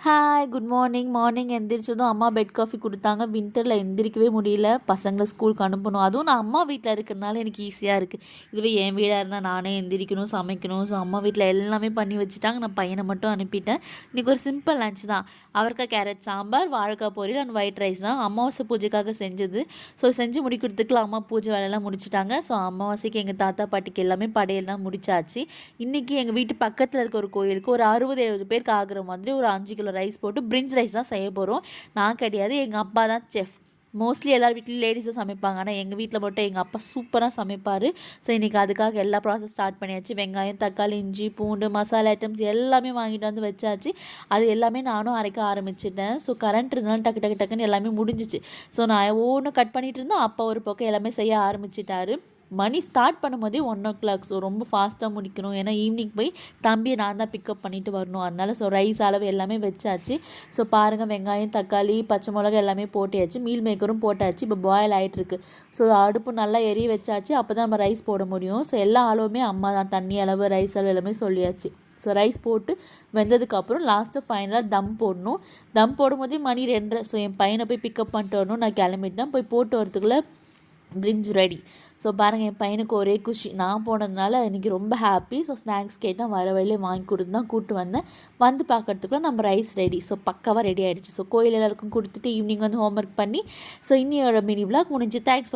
Hi good morning. Morning எந்திரிச்சதும் அம்மா bed coffee கொடுத்தாங்க. வின்டரில் எந்திரிக்கவே முடியல, பசங்களை ஸ்கூலுக்கு அனுப்பணும். அதுவும் நான் அம்மா வீட்டில் இருக்கிறதுனால எனக்கு ஈஸியாக இருக்குது. இதுவே என் வீடாக இருந்தால் நானே எந்திரிக்கணும், சமைக்கணும். ஸோ அம்மா வீட்டில் எல்லாமே பண்ணி வச்சுட்டாங்க. நான் பையனை மட்டும் அனுப்பிட்டேன். இன்றைக்கி ஒரு சிம்பிள் லஞ்ச் தான். அவரைக்காய் கேரட் சாம்பார், வாழைக்காய் பொரியல் அண்ட் ஒயிட் ரைஸ் தான் அமாவாசை பூஜைக்காக செஞ்சது. ஸோ செஞ்சு முடிக்கிறதுக்குள்ள அம்மா பூஜை வேலையெல்லாம் முடிச்சிட்டாங்க. ஸோ அமாவாசைக்கு எங்கள் தாத்தா பாட்டிக்கு எல்லாமே படையல் தான் முடிச்சாச்சு. இன்றைக்கி எங்கள் வீட்டு பக்கத்தில் இருக்க ஒரு கோயிலுக்கு ஒரு 60-70 பேருக்கு ஆகுற மாதிரி ஒரு 5 கிலோ ரைஸ் போட்டு பிரிஞ்ச் ரைஸ் தான் செய்ய போகிறோம். நான் கிடையாது, எங்கள் அப்பா தான் செஃப். மோஸ்ட்லி எல்லார் வீட்லேயும் லேடிஸ் தான் சமைப்பாங்க, ஆனால் எங்கள் வீட்டில் மட்டும் எங்கள் அப்பா சூப்பராக சமைப்பார். ஸோ இன்றைக்கி அதுக்காக எல்லா ப்ராசஸ் ஸ்டார்ட் பண்ணியாச்சு. வெங்காயம், தக்காளி, இஞ்சி, பூண்டு, மசாலா ஐட்டம்ஸ் எல்லாமே வாங்கிட்டு வந்து வச்சாச்சு. அது எல்லாமே நானும் அரைக்க ஆரம்பிச்சிட்டேன். ஸோ கரண்ட் இருந்தாலும் டக்கு டக்கு டக்குன்னு எல்லாமே முடிஞ்சிச்சு. ஸோ நான் ஒவ்வொன்றும் கட் பண்ணிகிட்டு இருந்தேன். அப்பா ஒரு பக்கம் எல்லாமே செய்ய ஆரம்பிச்சிட்டாரு. மணி ஸ்டார்ட் பண்ணும்போதே 1 o'clock. ஸோ ரொம்ப ஃபாஸ்ட்டாக முடிக்கணும், ஏன்னா ஈவினிங் போய் தம்பியை நான் தான் பிக்கப் பண்ணிவிட்டு வரணும். அதனால் ஸோ ரைஸ் அளவு எல்லாமே வச்சாச்சு. ஸோ பாருங்கள், வெங்காயம், தக்காளி, பச்சை மிளகா எல்லாமே போட்டாச்சு. மீல் மேக்கரும் போட்டாச்சு. இப்போ பாயில் ஆகிட்டுருக்கு. ஸோ அடுப்பு நல்லா எரிய வச்சாச்சு. அப்போ தான் நம்ம ரைஸ் போட முடியும். ஸோ எல்லா அளவுமே அம்மா தான், தண்ணி அளவு, ரைஸ் அளவு எல்லாமே சொல்லியாச்சு. ஸோ ரைஸ் போட்டு வெந்ததுக்கப்புறம் லாஸ்ட்டு ஃபைனலாக தம் போடணும். தம் போடும்போதே மணி 2:30. ஸோ என் பையனை போய் பிக்கப் பண்ணிட்டு வரணும். நான் கிளம்பிட்டேன். போய் போட்டு வரதுக்குள்ளே பிரிஞ்ச் ரெடி. ஸோ பாருங்கள், என் பையனுக்கு ஒரே குஷி. நான் போனதுனால இன்றைக்கி ரொம்ப ஹாப்பி. ஸோ ஸ்நாக்ஸ் கேட்டால் வர வழியிலே வாங்கி கொடுத்து தான் கூப்பிட்டு வந்தேன். வந்து பார்க்குறதுக்குள்ள நம்ம ரைஸ் ரெடி. ஸோ பக்காவாக ரெடி ஆகிடுச்சு. ஸோ கோயில் எல்லாருக்கும் கொடுத்துட்டு ஈவினிங் வந்து ஹோம்ஒர்க் பண்ணி ஸோ இன்னியோட மினி விளாக் முடிஞ்சு. தேங்க்ஸ்.